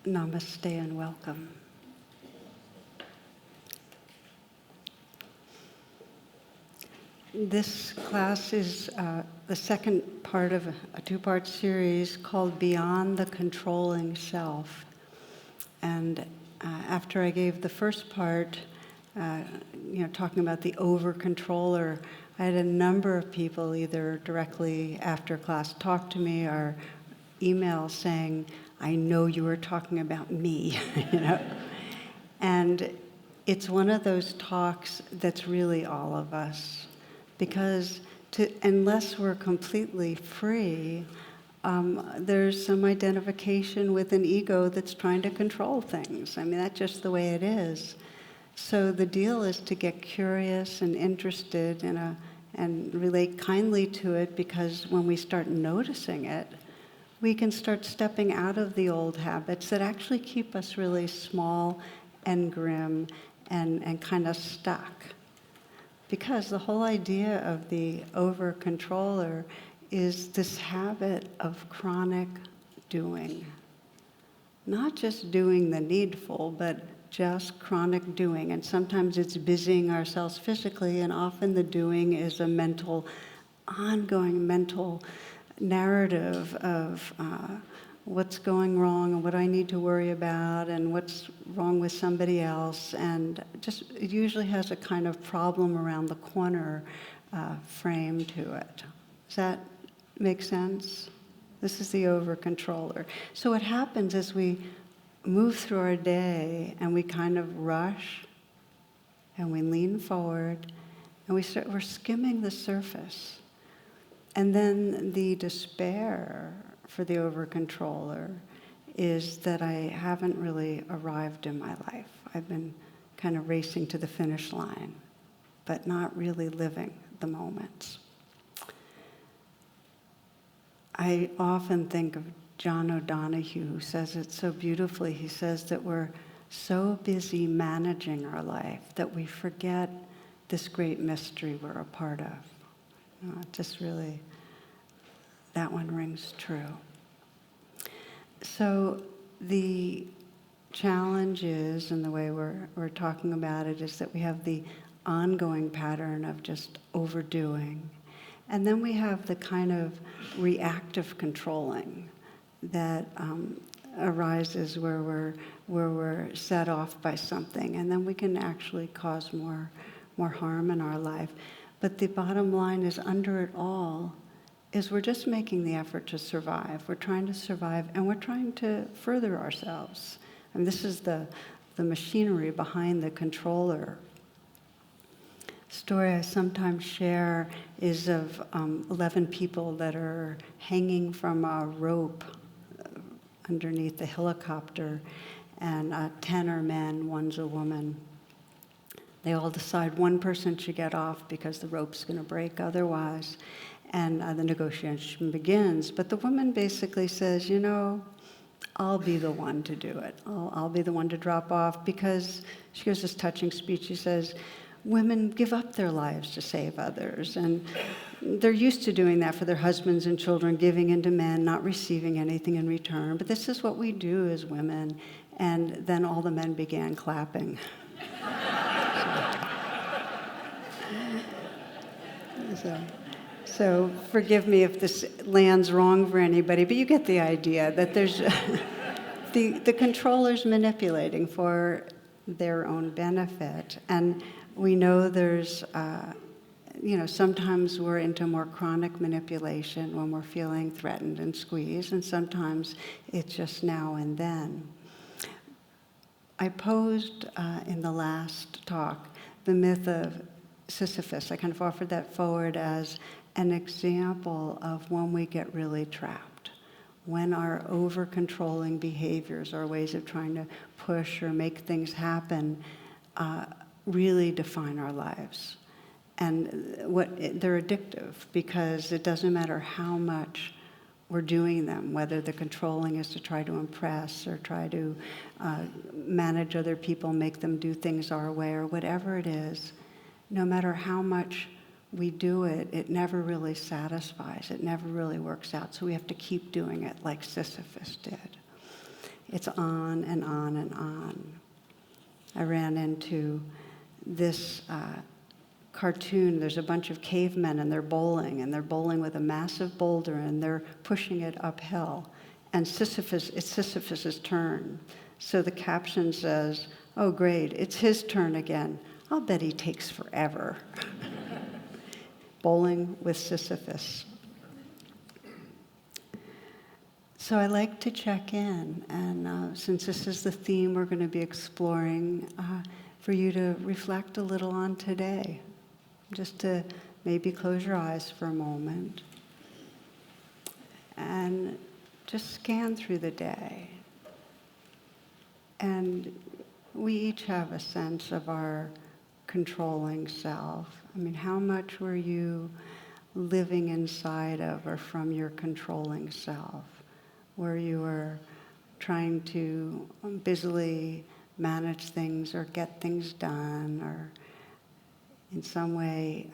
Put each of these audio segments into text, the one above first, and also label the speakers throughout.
Speaker 1: Namaste and welcome. This class is the second part of a two-part series called Beyond the Controlling Self. And after I gave the first part, talking about the over-controller, I had a number of people either directly after class talk to me or email saying, I know you were talking about me, And it's one of those talks that's really all of us. Because unless we're completely free, there's some identification with an ego that's trying to control things. I mean, that's just the way it is. So the deal is to get curious and interested and relate kindly to it, because when we start noticing it, we can start stepping out of the old habits that actually keep us really small and grim and kind of stuck. Because the whole idea of the over-controller is this habit of chronic doing. Not just doing the needful, but just chronic doing. And sometimes it's busying ourselves physically, and often the doing is a ongoing mental narrative of what's going wrong and what I need to worry about and what's wrong with somebody else. And it usually has a kind of problem around the corner frame to it. Does that make sense? This is the over-controller. So what happens is we move through our day and we kind of rush and we lean forward and we're skimming the surface. And then the despair for the over-controller is that I haven't really arrived in my life. I've been kind of racing to the finish line, but not really living the moments. I often think of John O'Donohue, who says it so beautifully. He says that we're so busy managing our life that we forget this great mystery we're a part of. Just really, that one rings true. So the challenge is, and the way we're talking about it, is that we have the ongoing pattern of just overdoing. And then we have the kind of reactive controlling that arises where we're set off by something, and then we can actually cause more harm in our life. But the bottom line is, under it all, is we're just making the effort to survive. We're trying to survive, and we're trying to further ourselves. And this is the machinery behind the controller. Story I sometimes share is of 11 people that are hanging from a rope underneath the helicopter, and 10 are men, one's a woman. They all decide one person should get off because the rope's going to break otherwise, and the negotiation begins. But the woman basically says, I'll be the one to do it. I'll be the one to drop off, because she gives this touching speech. She says, women give up their lives to save others, and they're used to doing that for their husbands and children, giving in to men, not receiving anything in return. But this is what we do as women. And then all the men began clapping. So forgive me if this lands wrong for anybody, but you get the idea that there's the controller's manipulating for their own benefit. And we know there's, sometimes we're into more chronic manipulation when we're feeling threatened and squeezed, and sometimes it's just now and then. I posed in the last talk the myth of Sisyphus. I kind of offered that forward as an example of when we get really trapped, when our over-controlling behaviors, our ways of trying to push or make things happen, really define our lives. And they're addictive, because it doesn't matter how much we're doing them, whether the controlling is to try to impress or try to manage other people, make them do things our way, or whatever it is. No matter how much we do it, it never really satisfies. It never really works out. So we have to keep doing it like Sisyphus did. It's on and on and on. I ran into this cartoon. There's a bunch of cavemen and they're bowling with a massive boulder and they're pushing it uphill. And it's Sisyphus' turn. So the caption says, "Oh great, it's his turn again. I'll bet he takes forever." Bowling with Sisyphus. So I like to check in, and since this is the theme we're going to be exploring, for you to reflect a little on today. Just to maybe close your eyes for a moment and just scan through the day. And we each have a sense of our controlling self. I mean, how much were you living inside of or from your controlling self, where you were trying to busily manage things or get things done or in some way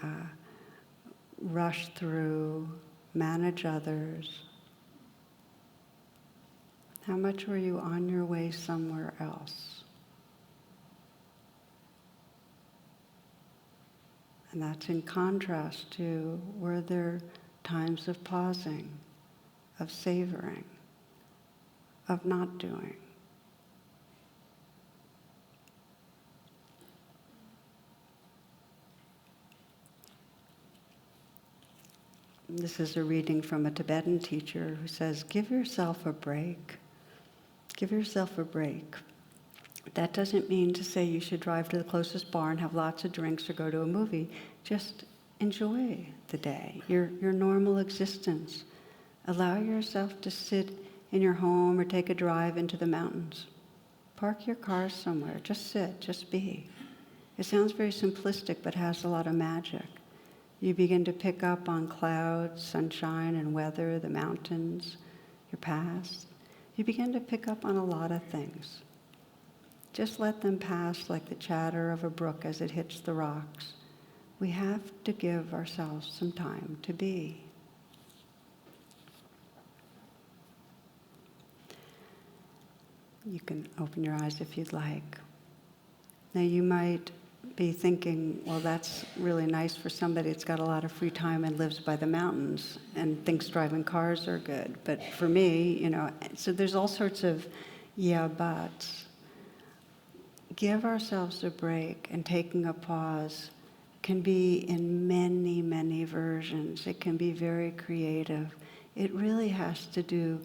Speaker 1: rush through, manage others? How much were you on your way somewhere else? And that's in contrast to, were there times of pausing, of savoring, of not doing? This is a reading from a Tibetan teacher who says, give yourself a break. Give yourself a break. That doesn't mean to say you should drive to the closest bar and have lots of drinks or go to a movie. Just enjoy the day, your normal existence. Allow yourself to sit in your home or take a drive into the mountains. Park your car somewhere. Just sit, just be. It sounds very simplistic, but has a lot of magic. You begin to pick up on clouds, sunshine and weather, the mountains, your past. You begin to pick up on a lot of things. Just let them pass like the chatter of a brook as it hits the rocks. We have to give ourselves some time to be. You can open your eyes if you'd like. Now you might be thinking, well, that's really nice for somebody that's got a lot of free time and lives by the mountains and thinks driving cars are good. But for me, so there's all sorts of yeah buts. Give ourselves a break, and taking a pause can be in many, many versions. It can be very creative. It really has to do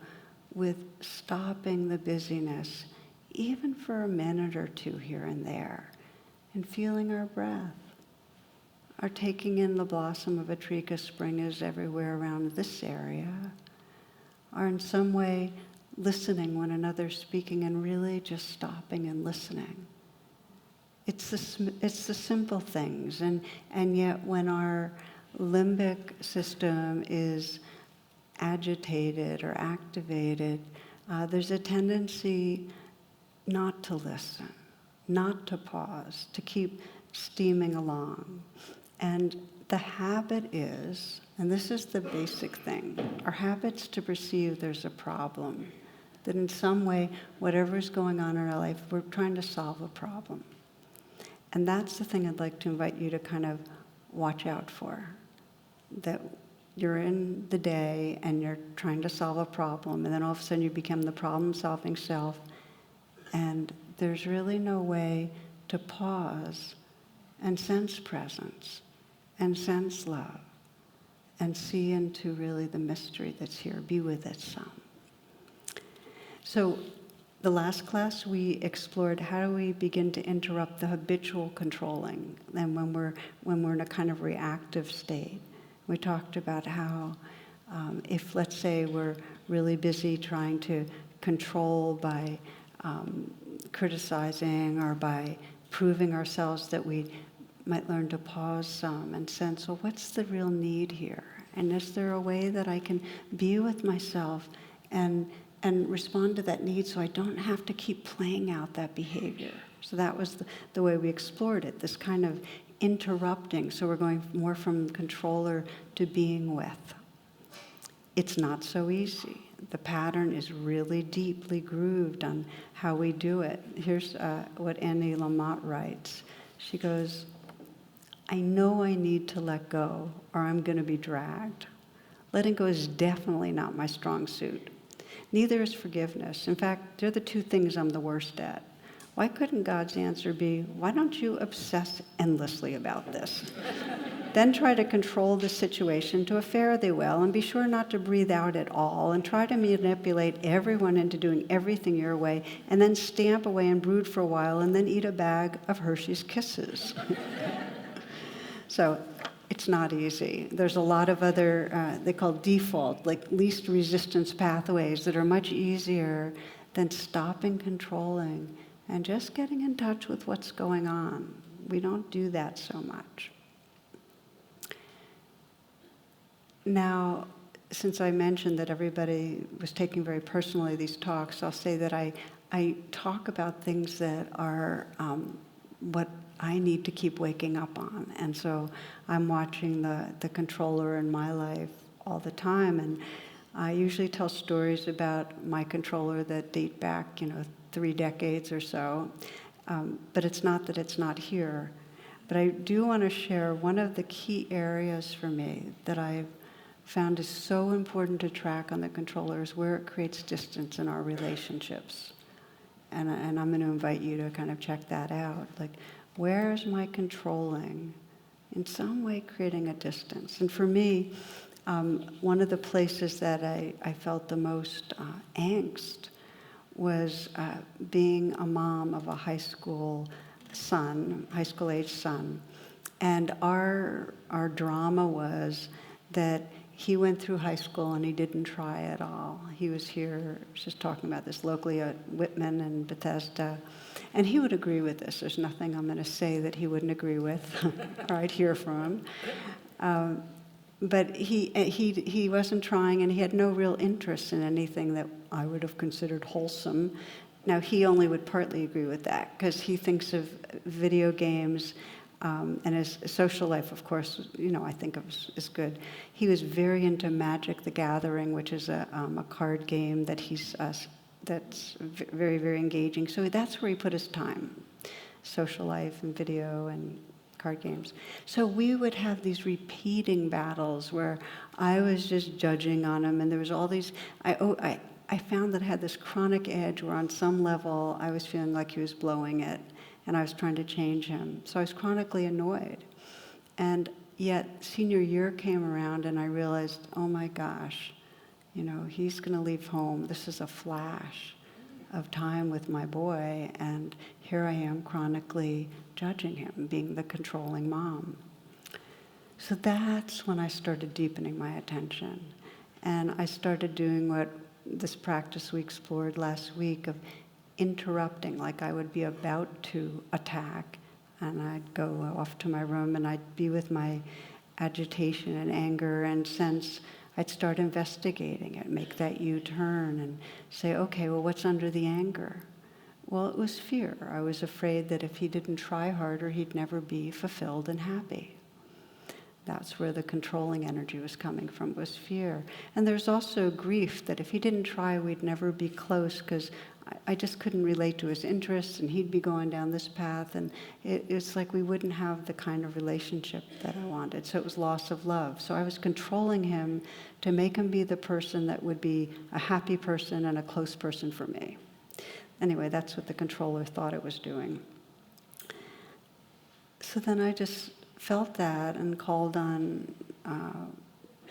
Speaker 1: with stopping the busyness, even for a minute or two here and there, and feeling our breath, or taking in the blossom of a tree, because spring is everywhere around this area, or in some way listening when another's speaking and really just stopping and listening. It's the simple things, and yet when our limbic system is agitated or activated, there's a tendency not to listen, not to pause, to keep steaming along. And the habit is, and this is the basic thing, our habit's to perceive there's a problem, that in some way, whatever's going on in our life, we're trying to solve a problem. And that's the thing I'd like to invite you to kind of watch out for, that you're in the day and you're trying to solve a problem, and then all of a sudden you become the problem-solving self, and there's really no way to pause and sense presence and sense love and see into really the mystery that's here. Be with it some. So the last class we explored how do we begin to interrupt the habitual controlling, and when we're in a kind of reactive state. We talked about how if, let's say, we're really busy trying to control by criticizing or by proving ourselves, that we might learn to pause some and sense, well, what's the real need here? And is there a way that I can be with myself and respond to that need so I don't have to keep playing out that behavior? So that was the way we explored it, this kind of interrupting. So we're going more from controller to being with. It's not so easy. the pattern is really deeply grooved on how we do it. Here's what Annie Lamott writes. She goes, I know I need to let go or I'm going to be dragged. Letting go is definitely not my strong suit. Neither is forgiveness. In fact, they're the two things I'm the worst at. Why couldn't God's answer be, why don't you obsess endlessly about this? Then try to control the situation to a fare thee well and be sure not to breathe out at all and try to manipulate everyone into doing everything your way and then stamp away and brood for a while and then eat a bag of Hershey's Kisses. So it's not easy. There's a lot of other, they call default, like least resistance pathways that are much easier than stopping controlling and just getting in touch with what's going on. We don't do that so much. Now, since I mentioned that everybody was taking very personally these talks, I'll say that I talk about things that are what I need to keep waking up on. And so I'm watching the controller in my life all the time. And I usually tell stories about my controller that date back, 3 decades or so. But it's not that it's not here. But I do want to share one of the key areas for me that I've found is so important to track on the controller is where it creates distance in our relationships. And I'm going to invite you to kind of check that out. Like, where is my controlling in some way creating a distance? And for me, one of the places that I felt the most angst was being a mom of a high school age son. And our drama was that he went through high school and he didn't try at all. He was here, just talking about this locally at Whitman and Bethesda. And he would agree with this. There's nothing I'm going to say that he wouldn't agree with, or I'd hear from him. But he wasn't trying, and he had no real interest in anything that I would have considered wholesome. Now, he only would partly agree with that, because he thinks of video games and his social life, of course, I think of as good. He was very into Magic: The Gathering, which is a card game that that's very, very engaging. So that's where he put his time, social life and video and card games. So we would have these repeating battles where I was just judging on him, and there was all these, I found that I had this chronic edge where on some level I was feeling like he was blowing it, and I was trying to change him. So I was chronically annoyed. And yet senior year came around and I realized, oh my gosh, he's going to leave home. This is a flash of time with my boy, and here I am chronically judging him, being the controlling mom. So that's when I started deepening my attention. And I started doing what this practice we explored last week of interrupting, like I would be about to attack, and I'd go off to my room and I'd be with my agitation and anger and sense. I'd start investigating it, make that U-turn and say, okay, well, what's under the anger? Well, it was fear. I was afraid that if he didn't try harder, he'd never be fulfilled and happy. That's where the controlling energy was coming from, was fear. And there's also grief that if he didn't try, we'd never be close, because I just couldn't relate to his interests, and he'd be going down this path, and it's like we wouldn't have the kind of relationship that I wanted. So it was loss of love. So I was controlling him to make him be the person that would be a happy person and a close person for me. Anyway, that's what the controller thought it was doing. So then I just felt that and called on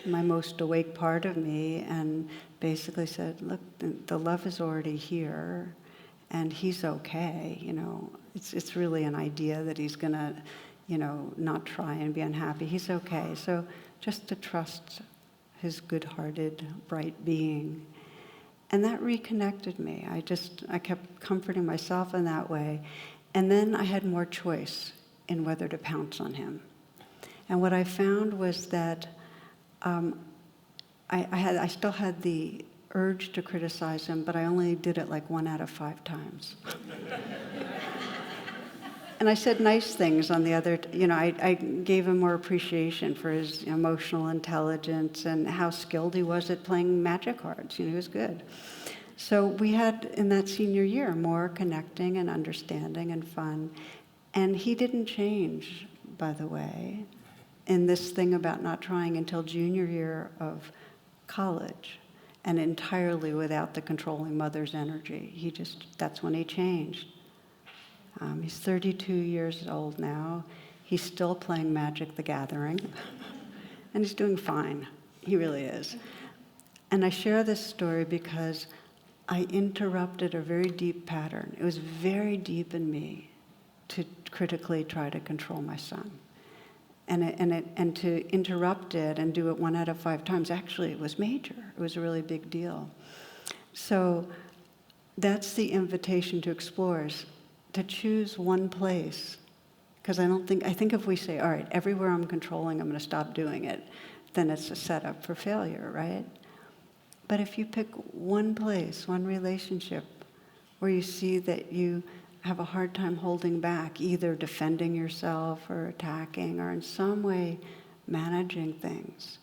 Speaker 1: my most awake part of me and basically said, look, the love is already here and he's okay. It's really an idea that he's going to, not try and be unhappy. He's okay. So just to trust his good-hearted, bright being. And that reconnected me. I kept comforting myself in that way. And then I had more choice in whether to pounce on him. And what I found was that I still had the urge to criticize him, but I only did it like 1 out of 5 times. And I said nice things on the other, I gave him more appreciation for his emotional intelligence and how skilled he was at playing magic cards. He was good. So we had, in that senior year, more connecting and understanding and fun. And he didn't change, by the way, in this thing about not trying until junior year of college, and entirely without the controlling mother's energy. That's when he changed. He's 32 years old now. He's still playing Magic the Gathering, and he's doing fine. He really is. And I share this story because I interrupted a very deep pattern. It was very deep in me to critically try to control my son. And to interrupt it and do it 1 out of 5 times, actually, it was major. It was a really big deal. So that's the invitation to explorers, to choose one place. Because I think if we say, all right, everywhere I'm controlling, I'm going to stop doing it, then it's a setup for failure, right? But if you pick one place, one relationship, where you see that you have a hard time holding back, either defending yourself or attacking or in some way managing things,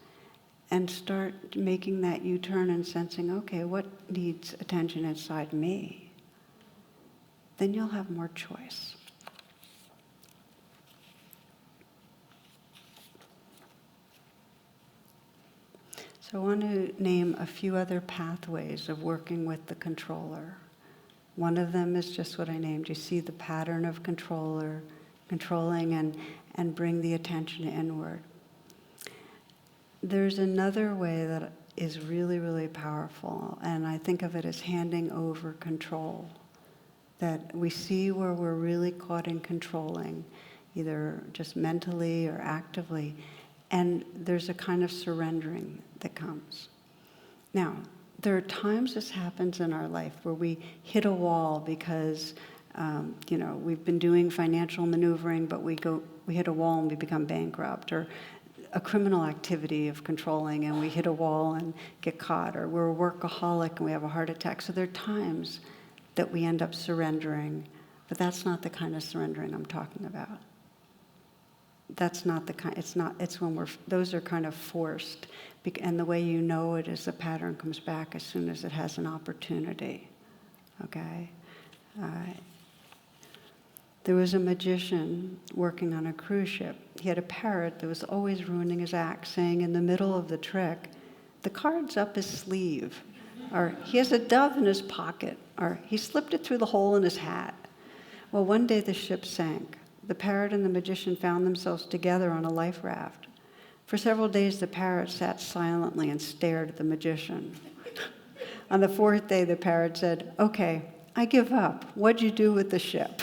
Speaker 1: and start making that U-turn and sensing, okay, what needs attention inside me? Then you'll have more choice. So I want to name a few other pathways of working with the controller. One of them is just what I named. You see the pattern of controlling and bring the attention inward. There's another way that is really, really powerful, and I think of it as handing over control. That we see where we're really caught in controlling, either just mentally or actively, and there's a kind of surrendering that comes. Now, there are times this happens in our life where we hit a wall because, we've been doing financial maneuvering, but we hit a wall and we become bankrupt, or a criminal activity of controlling and we hit a wall and get caught, or we're a workaholic and we have a heart attack. So there are times that we end up surrendering, but that's not the kind of surrendering I'm talking about. That's not the kind, it's when those are kind of forced. And the way you know it is the pattern comes back as soon as it has an opportunity, okay? There was a magician working on a cruise ship. He had a parrot that was always ruining his act, saying in the middle of the trick, the card's up his sleeve, or he has a dove in his pocket, or he slipped it through the hole in his hat. Well, one day the ship sank. The parrot and the magician found themselves together on a life raft. For several days, the parrot sat silently and stared at the magician. On the 4th day, the parrot said, okay, I give up. What'd you do with the ship?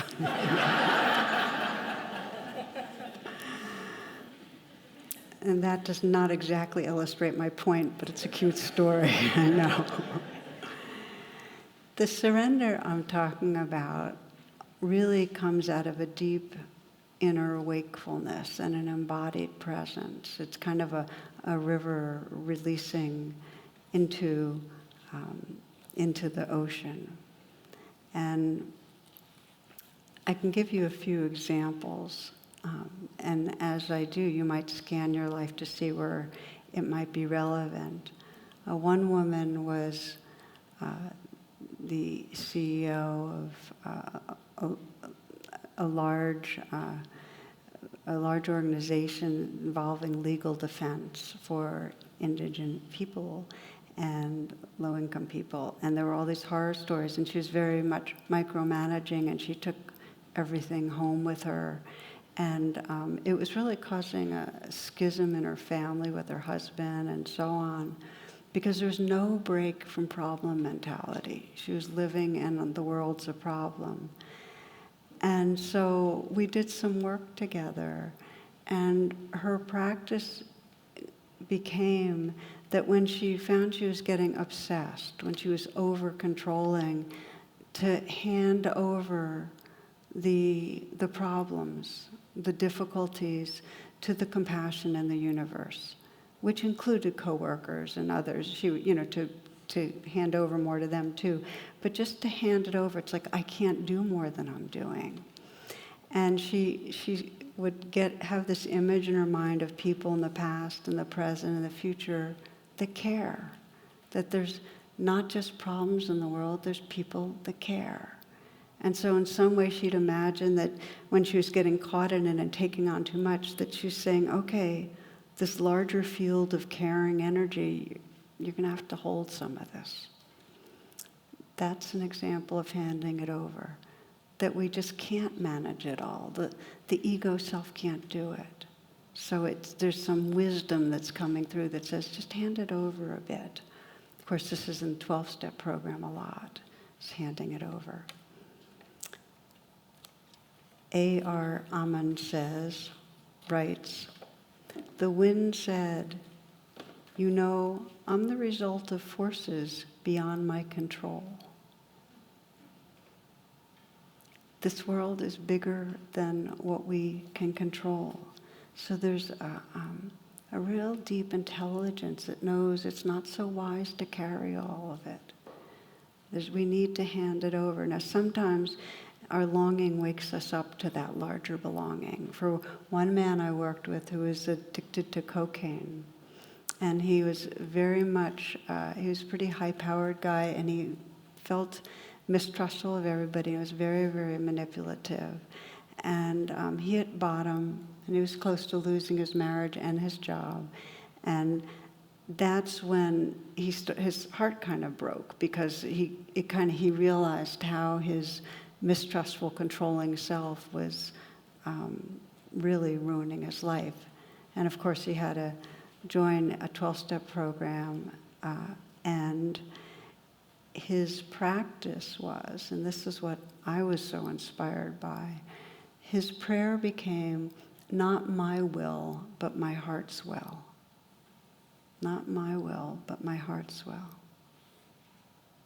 Speaker 1: And that does not exactly illustrate my point, but it's a cute story, I know. The surrender I'm talking about really comes out of a deep inner wakefulness and an embodied presence. It's kind of a river releasing into the ocean. And I can give you a few examples. And as I do, you might scan your life to see where it might be relevant. One woman was the CEO of a large organization involving legal defense for indigent people and low-income people. And there were all these horror stories, and she was very much micromanaging, and she took everything home with her. And it was really causing a schism in her family with her husband and so on, because there was no break from problem mentality. She was living in the world's a problem. And so we did some work together, and her practice became that when she found she was getting obsessed, when she was over-controlling, to hand over the problems, the difficulties, to the compassion in the universe, which included coworkers and others. She, to hand over more to them too, but just to hand it over. It's like, I can't do more than I'm doing. And she would have this image in her mind of people in the past and the present and the future that care, that there's not just problems in the world, there's people that care. And so in some way she'd imagine that when she was getting caught in it and taking on too much, that she's saying, okay, this larger field of caring energy, you're going to have to hold some of this. That's an example of handing it over, that we just can't manage it all. The ego self can't do it. So there's some wisdom that's coming through that says, just hand it over a bit. Of course, this is in the 12-step program a lot, just handing it over. A.R. Aman writes, the wind said, you know, I'm the result of forces beyond my control. This world is bigger than what we can control. So there's a real deep intelligence that knows it's not so wise to carry all of it. We need to hand it over. Now, sometimes our longing wakes us up to that larger belonging. For one man I worked with who was addicted to cocaine, and he was very much, he was a pretty high-powered guy, and he felt mistrustful of everybody. He was very, very manipulative. And he hit bottom, and he was close to losing his marriage and his job. And that's when his heart kind of broke, because he realized how his mistrustful, controlling self was really ruining his life. And of course, he had to join a 12-step program, and his practice was, and this is what I was so inspired by, his prayer became, not my will, but my heart's will. Not my will, but my heart's will.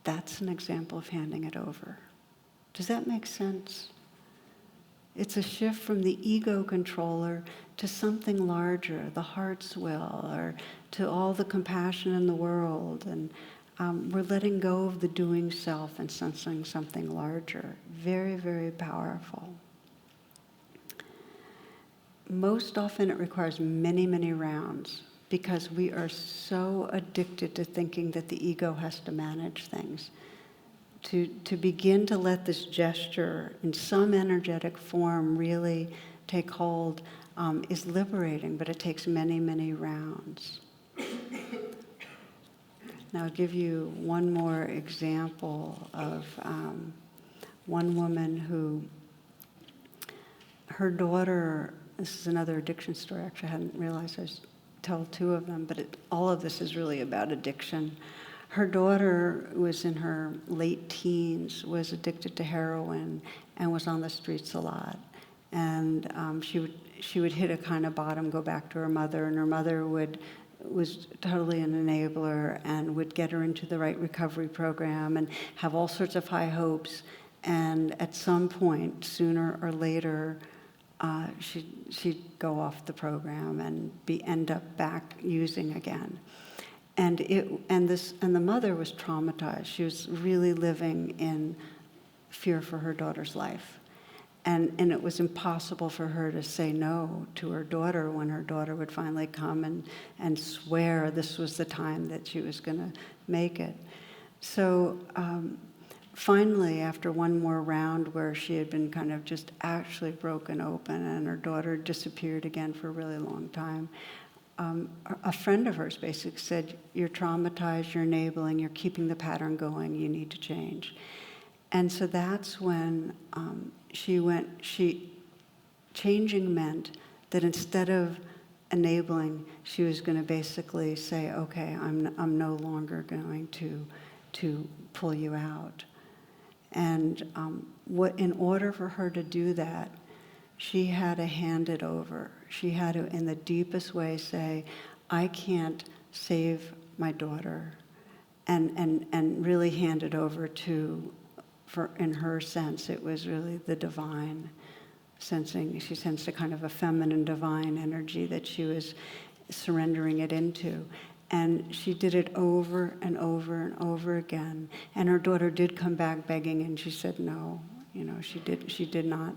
Speaker 1: That's an example of handing it over. Does that make sense? It's a shift from the ego controller to something larger, the heart's will, or to all the compassion in the world. And we're letting go of the doing self and sensing something larger. Very, very powerful. Most often it requires many, many rounds, because we are so addicted to thinking that the ego has to manage things. To begin to let this gesture in some energetic form really take hold is liberating, but it takes many, many rounds. Now I'll give you one more example of one woman who, her daughter, this is another addiction story, actually I hadn't realized I'd tell two of them, but all of this is really about addiction. Her daughter was in her late teens, was addicted to heroin, and was on the streets a lot. And she would hit a kind of bottom, go back to her mother, and her mother was totally an enabler and would get her into the right recovery program and have all sorts of high hopes. And at some point, sooner or later, she'd go off the program and end up back using again. And the mother was traumatized. She was really living in fear for her daughter's life. And it was impossible for her to say no to her daughter when her daughter would finally come and swear this was the time that she was going to make it. So finally, after one more round where she had been kind of just actually broken open and her daughter disappeared again for a really long time, a friend of hers basically said, you're traumatized, you're enabling, you're keeping the pattern going, you need to change. And so that's when changing meant that instead of enabling, she was going to basically say, okay, I'm no longer going to pull you out. And in order for her to do that, she had to hand it over. She had to, in the deepest way, say, I can't save my daughter, and really hand it over to, in her sense, it was really the divine sensing. She sensed a kind of a feminine divine energy that she was surrendering it into. And she did it over and over and over again. And her daughter did come back begging, and she said no. She did not.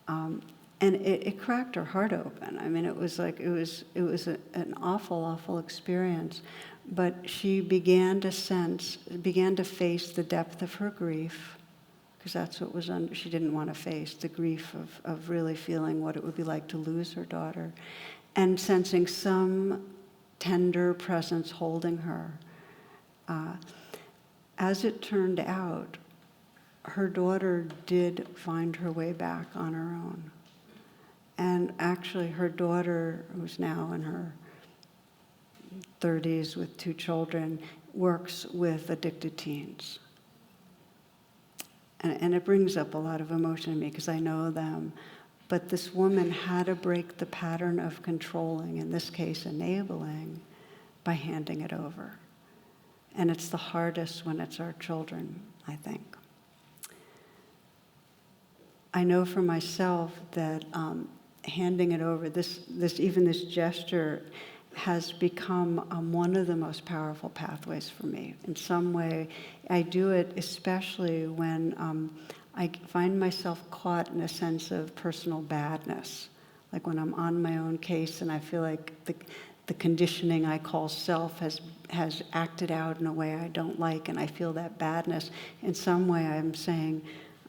Speaker 1: And it cracked her heart open. I mean, it was an awful, awful experience. But she began to face the depth of her grief, because that's what was under. She didn't want to face the grief of really feeling what it would be like to lose her daughter, and sensing some tender presence holding her. As it turned out, her daughter did find her way back on her own. And actually, her daughter, who's now in her 30s with 2 children, works with addicted teens. And it brings up a lot of emotion in me because I know them. But this woman had to break the pattern of controlling, in this case enabling, by handing it over. And it's the hardest when it's our children, I think. I know for myself that handing it over, this gesture has become one of the most powerful pathways for me. In some way, I do it especially when I find myself caught in a sense of personal badness, like when I'm on my own case and I feel like the conditioning I call self has acted out in a way I don't like, and I feel that badness. In some way, I'm saying,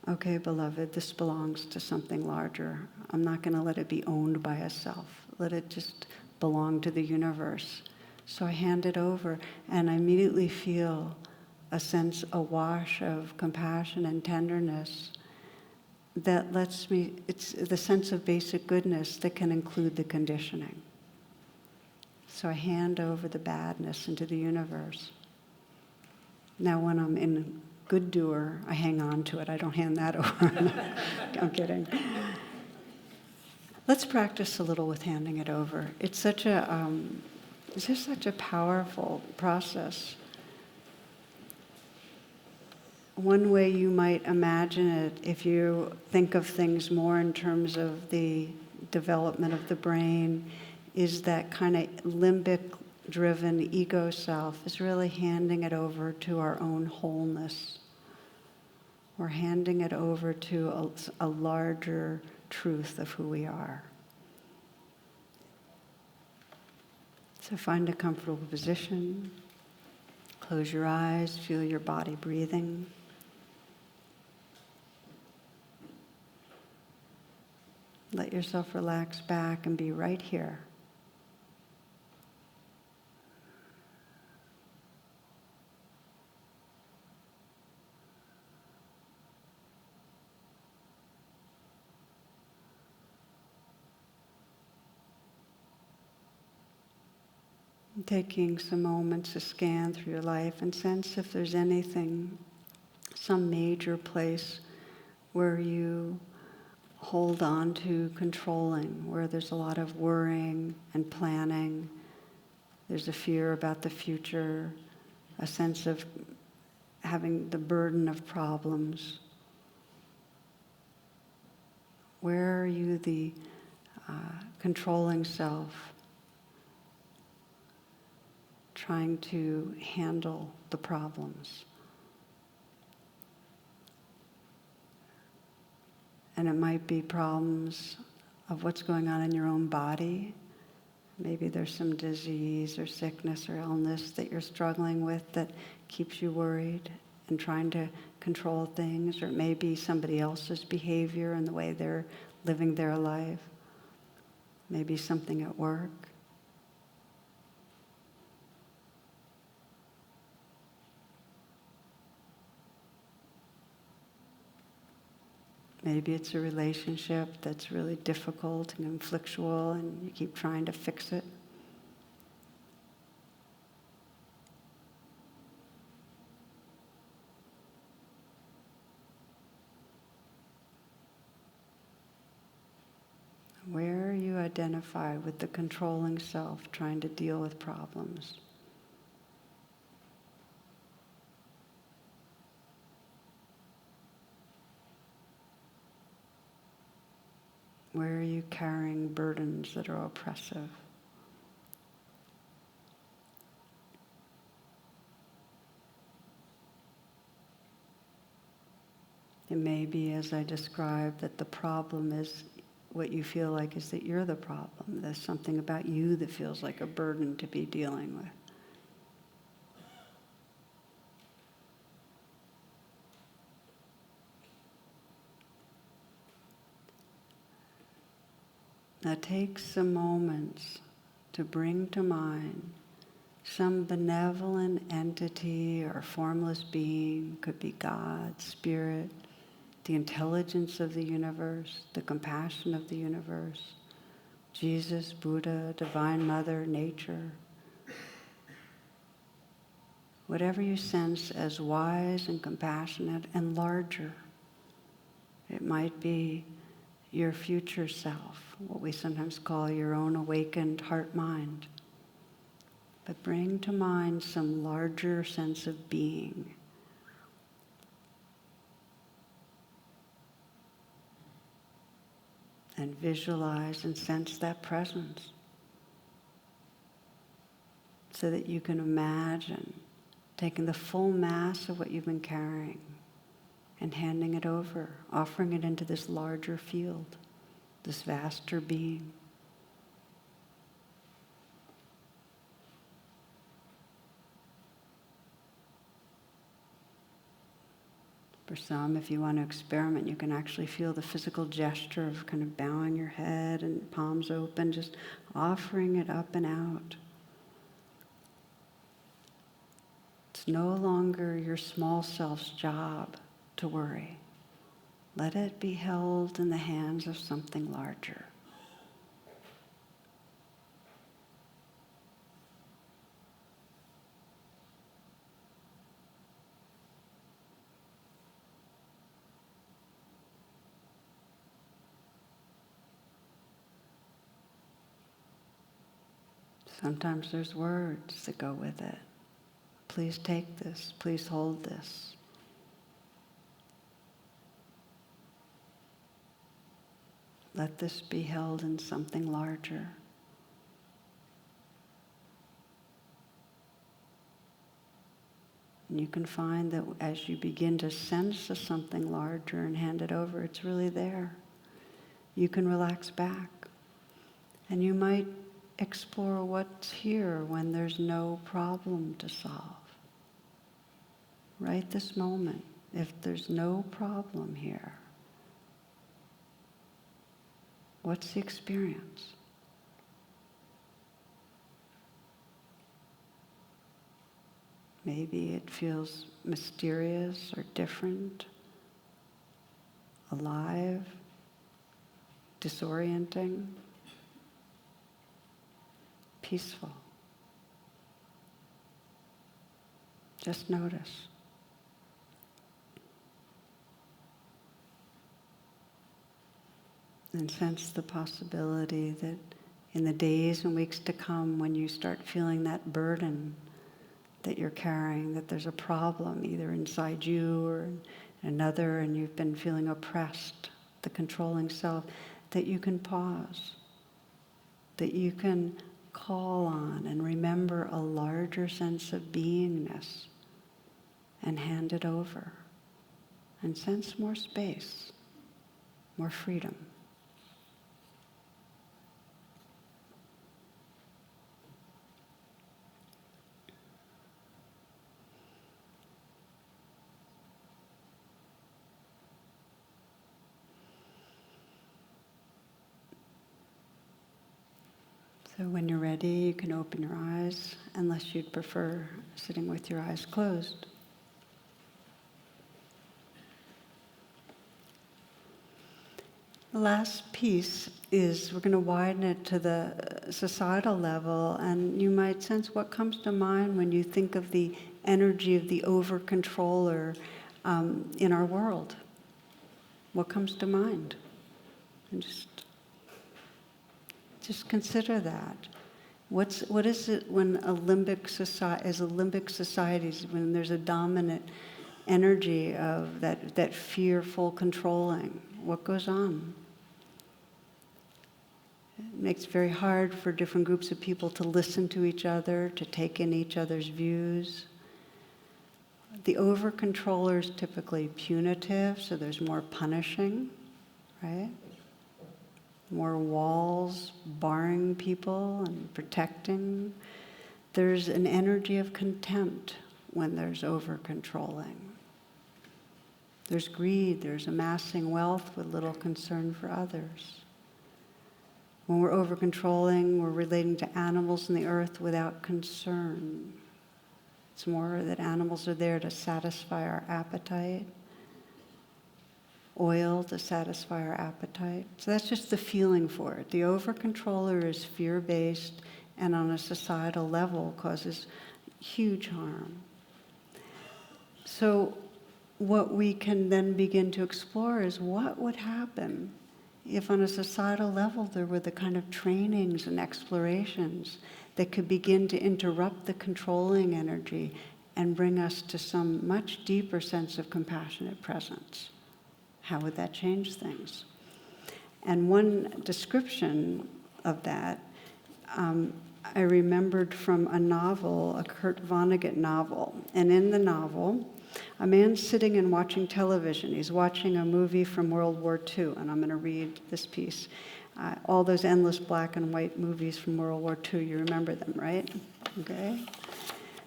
Speaker 1: okay, beloved, this belongs to something larger. I'm not going to let it be owned by a self. Let it just belong to the universe. So I hand it over, and I immediately feel a wash of compassion and tenderness that lets me, it's the sense of basic goodness that can include the conditioning. So I hand over the badness into the universe. Now when I'm in good doer, I hang on to it. I don't hand that over. I'm kidding. Let's practice a little with handing it over. It's just such a powerful process. One way you might imagine it, if you think of things more in terms of the development of the brain, is that kind of limbic-driven ego self is really handing it over to our own wholeness. We're handing it over to a larger truth of who we are. So find a comfortable position. Close your eyes, feel your body breathing. Let yourself relax back and be right here. Taking some moments to scan through your life and sense if there's anything, some major place where you hold on to controlling, where there's a lot of worrying and planning. There's a fear about the future, a sense of having the burden of problems. Where are you the controlling self, trying to handle the problems? And it might be problems of what's going on in your own body. Maybe there's some disease or sickness or illness that you're struggling with that keeps you worried and trying to control things. Or it may be somebody else's behavior and the way they're living their life. Maybe something at work. Maybe it's a relationship that's really difficult and conflictual and you keep trying to fix it. Where you identify with the controlling self trying to deal with problems. Where are you carrying burdens that are oppressive? It maybe, as I described, that the problem is what you feel like is that you're the problem. There's something about you that feels like a burden to be dealing with. Now take some moments to bring to mind some benevolent entity or formless being, could be God, Spirit, the intelligence of the universe, the compassion of the universe, Jesus, Buddha, Divine Mother, nature. Whatever you sense as wise and compassionate and larger. It might be your future self, what we sometimes call your own awakened heart-mind. But bring to mind some larger sense of being. And visualize and sense that presence so that you can imagine taking the full mass of what you've been carrying and handing it over, offering it into this larger field, this vaster being. For some, if you want to experiment, you can actually feel the physical gesture of kind of bowing your head and palms open, just offering it up and out. It's no longer your small self's job to worry. Let it be held in the hands of something larger. Sometimes there's words that go with it. Please take this. Please hold this. Let this be held in something larger. And you can find that as you begin to sense a something larger and hand it over, it's really there. You can relax back. And you might explore what's here when there's no problem to solve. Right this moment, if there's no problem here, what's the experience? Maybe it feels mysterious or different, alive, disorienting, peaceful. Just notice. And sense the possibility that in the days and weeks to come, when you start feeling that burden that you're carrying, that there's a problem either inside you or in another, and you've been feeling oppressed, the controlling self, that you can pause, that you can call on and remember a larger sense of beingness and hand it over and sense more space, more freedom. So when you're ready, you can open your eyes, unless you'd prefer sitting with your eyes closed. The last piece is we're going to widen it to the societal level, and you might sense what comes to mind when you think of the energy of the over-controller in our world. What comes to mind? And just consider that. What is it when limbic societies, when there's a dominant energy of that fearful controlling? What goes on? It makes it very hard for different groups of people to listen to each other, to take in each other's views. The over-controller is typically punitive, so there's more punishing, right? More walls barring people and protecting. There's an energy of contempt when there's over-controlling. There's greed, there's amassing wealth with little concern for others. When we're over-controlling, we're relating to animals in the earth without concern. It's more that animals are there to satisfy our appetite, oil to satisfy our appetite. So that's just the feeling for it. The over-controller is fear-based and on a societal level causes huge harm. So what we can then begin to explore is what would happen if on a societal level there were the kind of trainings and explorations that could begin to interrupt the controlling energy and bring us to some much deeper sense of compassionate presence. How would that change things? And one description of that I remembered from a novel, a Kurt Vonnegut novel. And in the novel, a man's sitting and watching television. He's watching a movie from World War II, and I'm going to read this piece. All those endless black and white movies from World War II, you remember them, right? Okay.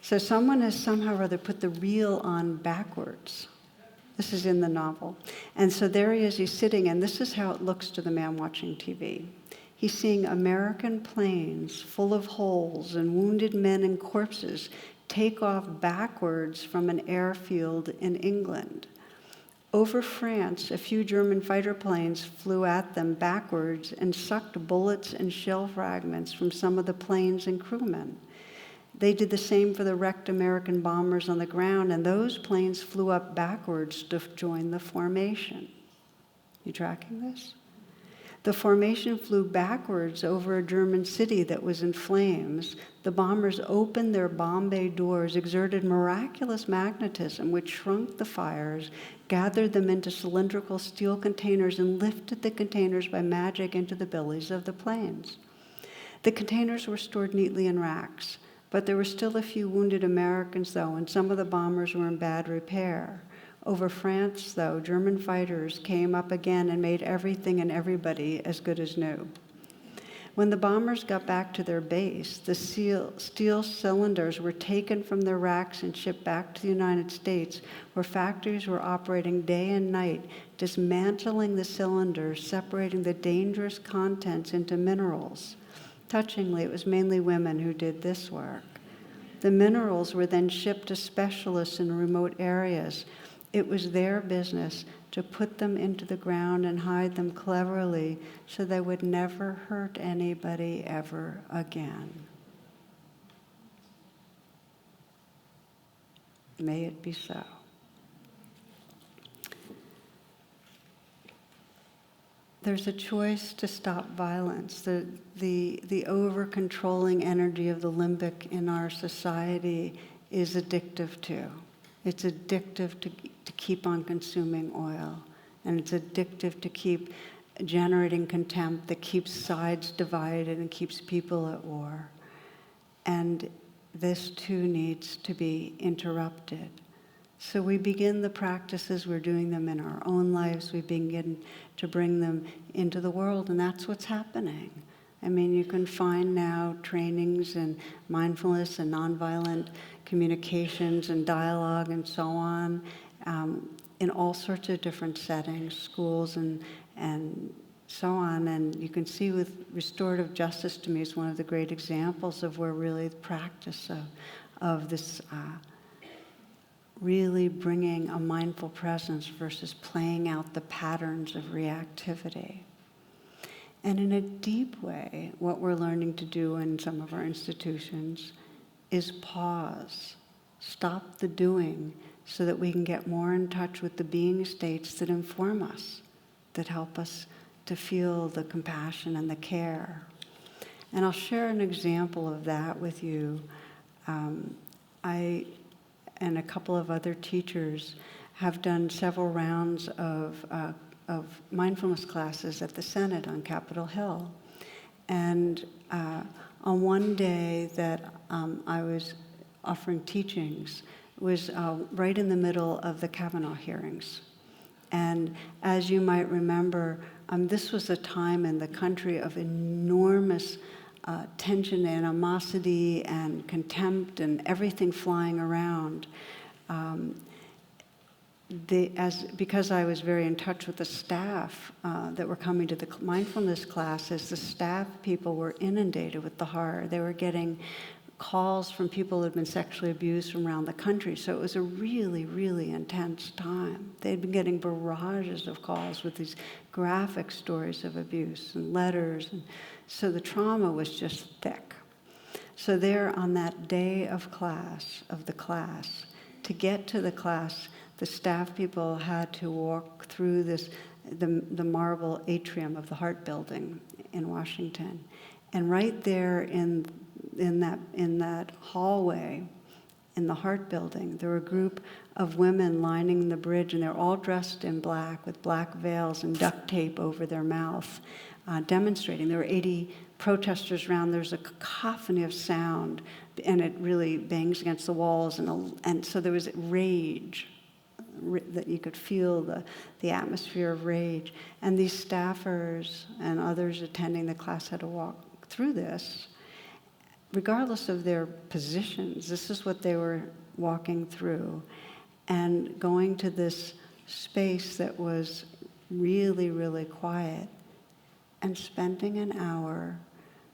Speaker 1: So someone has somehow or other put the reel on backwards. This is in the novel. And so there he is, he's sitting, and this is how it looks to the man watching TV. He's seeing American planes full of holes and wounded men and corpses take off backwards from an airfield in England. Over France, a few German fighter planes flew at them backwards and sucked bullets and shell fragments from some of the planes and crewmen. They did the same for the wrecked American bombers on the ground, and those planes flew up backwards to join the formation. You tracking this? The formation flew backwards over a German city that was in flames. The bombers opened their bomb bay doors, exerted miraculous magnetism, which shrunk the fires, gathered them into cylindrical steel containers, and lifted the containers by magic into the bellies of the planes. The containers were stored neatly in racks, but there were still a few wounded Americans, though, and some of the bombers were in bad repair. Over France, though, German fighters came up again and made everything and everybody as good as new. When the bombers got back to their base, the steel cylinders were taken from their racks and shipped back to the United States, where factories were operating day and night, dismantling the cylinders, separating the dangerous contents into minerals. Touchingly, it was mainly women who did this work. The minerals were then shipped to specialists in remote areas. It was their business to put them into the ground and hide them cleverly so they would never hurt anybody ever again. May it be so. There's a choice to stop violence. The over-controlling energy of the limbic in our society is addictive too. It's addictive to keep on consuming oil, and it's addictive to keep generating contempt that keeps sides divided and keeps people at war. And this too needs to be interrupted. So we begin the practices, we're doing them in our own lives, we begin to bring them into the world, and that's what's happening. I mean, you can find now trainings in mindfulness and nonviolent communications and dialogue and so on in all sorts of different settings, schools and so on. And you can see with restorative justice, to me, is one of the great examples of where really the practice of this really bringing a mindful presence versus playing out the patterns of reactivity. And in a deep way, what we're learning to do in some of our institutions is pause, stop the doing, so that we can get more in touch with the being states that inform us, that help us to feel the compassion and the care. And I'll share an example of that with you. I and a couple of other teachers have done several rounds of mindfulness classes at the Senate on Capitol Hill. And on one day that I was offering teachings, was right in the middle of the Kavanaugh hearings. And as you might remember, this was a time in the country of enormous tension, animosity, and contempt, and everything flying around. Because I was very in touch with the staff that were coming to the mindfulness classes, the staff people were inundated with the horror. They were getting calls from people who had been sexually abused from around the country. So it was a really, really intense time. They'd been getting barrages of calls with these graphic stories of abuse and letters. And so the trauma was just thick. So there on that day of the class, to get to the class, the staff people had to walk through the marble atrium of the Hart Building in Washington. And right there in that hallway in the Hart Building, there were a group of women lining the bridge, and they're all dressed in black with black veils and duct tape over their mouth, demonstrating. There were 80 protesters around. There's a cacophony of sound, and it really bangs against the walls, and so there was rage, that you could feel the atmosphere of rage. And these staffers and others attending the class had to walk through this. Regardless of their positions, this is what they were walking through, and going to this space that was really, really quiet, and spending an hour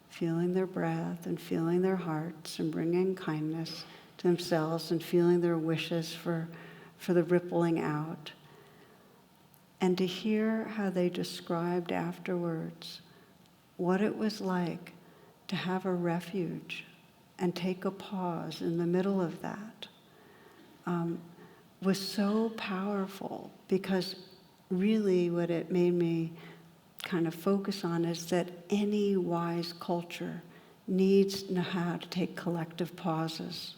Speaker 1: feeling their breath and feeling their hearts and bringing kindness to themselves and feeling their wishes for the rippling out. And to hear how they described afterwards what it was like to have a refuge and take a pause in the middle of that was so powerful, because really what it made me kind of focus on is that any wise culture needs to know how to take collective pauses.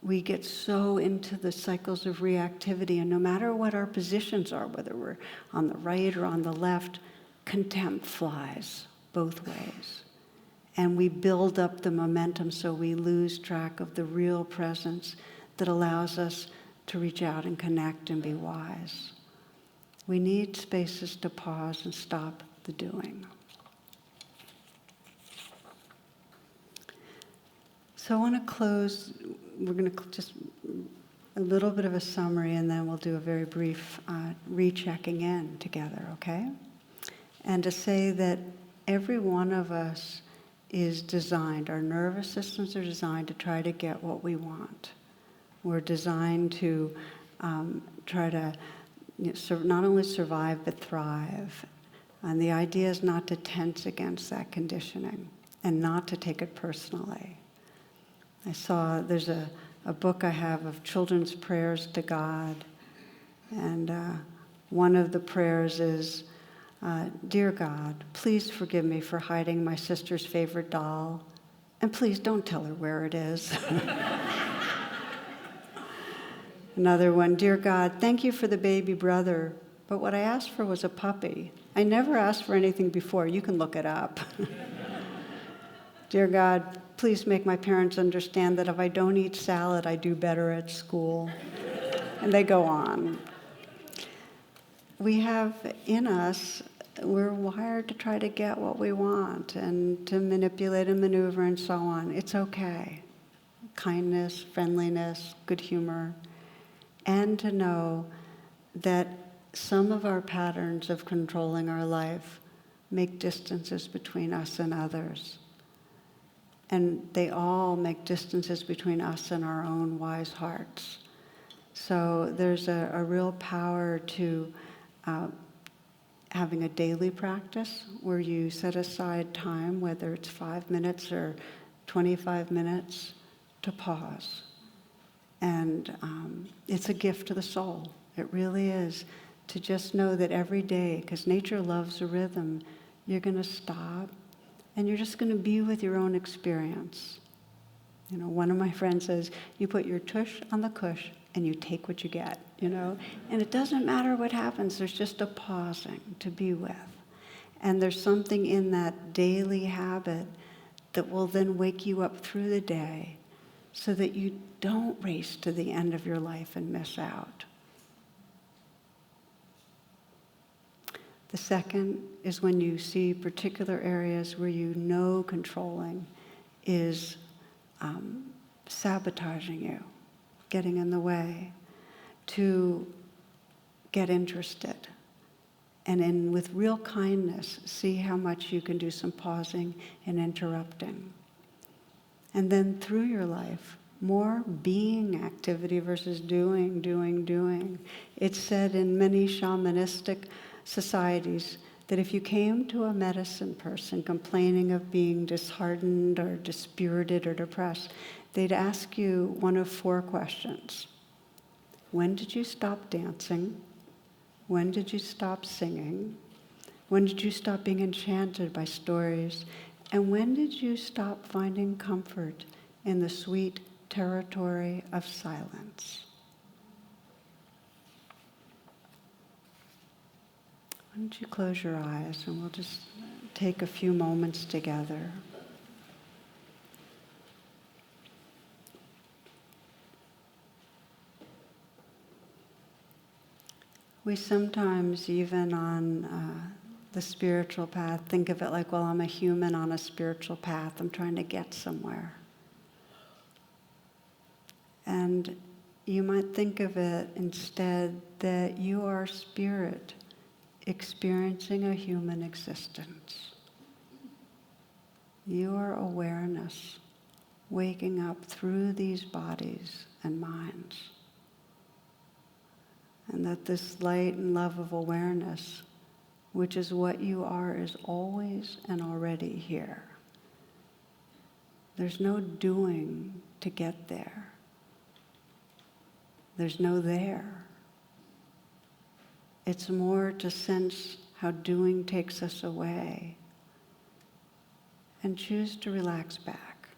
Speaker 1: We get so into the cycles of reactivity, and no matter what our positions are, whether we're on the right or on the left, contempt flies both ways. And we build up the momentum so we lose track of the real presence that allows us to reach out and connect and be wise. We need spaces to pause and stop the doing. So I want to close. We're going to just a little bit of a summary, and then we'll do a very brief rechecking in together, okay? And to say that every one of us is designed, our nervous systems are designed to try to get what we want. We're designed to try to not only survive, but thrive. And the idea is not to tense against that conditioning and not to take it personally. There's a book I have of children's prayers to God. And one of the prayers is, Dear God, please forgive me for hiding my sister's favorite doll, and please don't tell her where it is. Another one, Dear God, thank you for the baby brother, but what I asked for was a puppy. I never asked for anything before. You can look it up. Dear God, please make my parents understand that if I don't eat salad, I do better at school. And they go on. We have in us, we're wired to try to get what we want and to manipulate and maneuver and so on. It's okay. Kindness, friendliness, good humor. And to know that some of our patterns of controlling our life make distances between us and others. And they all make distances between us and our own wise hearts. So there's a real power to having a daily practice where you set aside time, whether it's 5 minutes or 25 minutes, to pause. And it's a gift to the soul. It really is. To just know that every day, because nature loves a rhythm, you're going to stop and you're just going to be with your own experience. You know, one of my friends says, you put your tush on the cush and you take what you get, you know? And it doesn't matter what happens, there's just a pausing to be with. And there's something in that daily habit that will then wake you up through the day so that you don't race to the end of your life and miss out. The second is when you see particular areas where you know controlling is sabotaging you, getting in the way, to get interested. And with real kindness, see how much you can do some pausing and interrupting. And then through your life, more being activity versus doing. It's said in many shamanistic societies that if you came to a medicine person complaining of being disheartened or dispirited or depressed, they'd ask you one of 4 questions. When did you stop dancing? When did you stop singing? When did you stop being enchanted by stories? And when did you stop finding comfort in the sweet territory of silence? Why don't you close your eyes and we'll just take a few moments together. We sometimes, even on the spiritual path, think of it like, well, I'm a human on a spiritual path. I'm trying to get somewhere. And you might think of it instead that you are spirit experiencing a human existence. You are awareness waking up through these bodies and minds. And that this light and love of awareness, which is what you are, is always and already here. There's no doing to get there. There's no there. It's more to sense how doing takes us away and choose to relax back.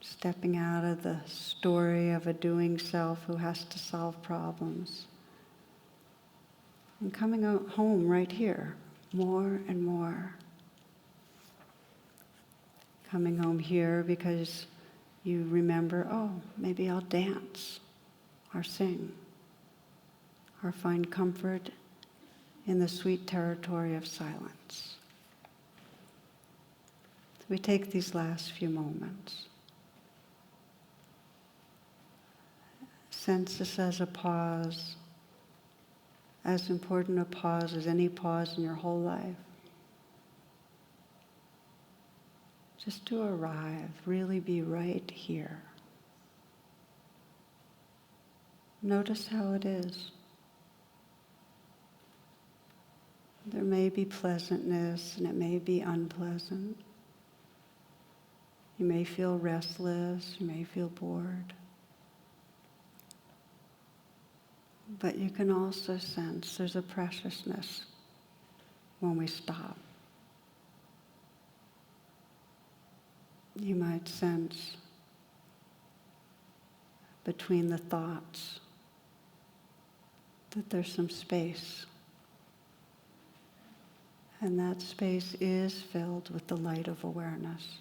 Speaker 1: Stepping out of the story of a doing self who has to solve problems. And coming home right here, more and more. Coming home here because you remember, oh, maybe I'll dance or sing or find comfort in the sweet territory of silence. We take these last few moments. Sense this as a pause, as important a pause as any pause in your whole life. Just to arrive, really be right here. Notice how it is. There may be pleasantness and it may be unpleasant. You may feel restless, you may feel bored. But you can also sense there's a preciousness when we stop. You might sense between the thoughts that there's some space. And that space is filled with the light of awareness.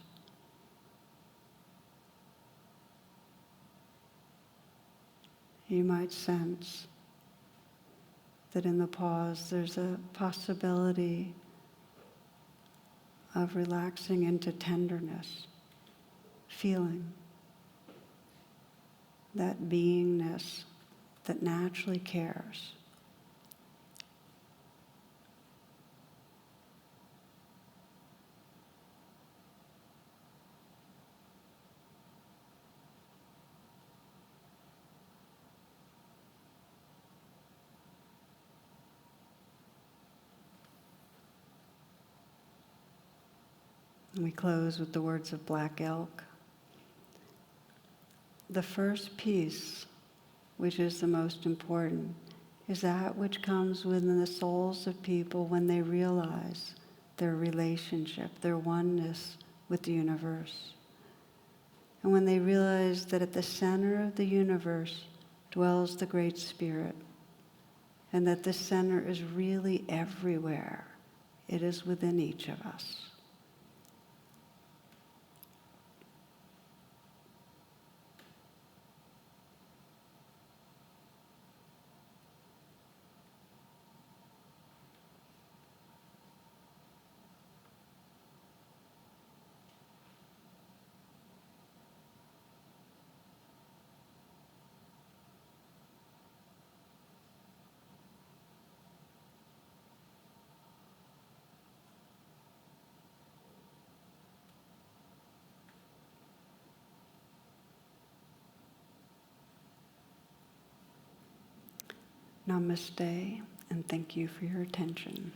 Speaker 1: You might sense that in the pause there's a possibility of relaxing into tenderness, feeling that beingness that naturally cares. And we close with the words of Black Elk. The first piece, which is the most important, is that which comes within the souls of people when they realize their relationship, their oneness with the universe. And when they realize that at the center of the universe dwells the Great Spirit, and that this center is really everywhere. It is within each of us. Namaste, and thank you for your attention.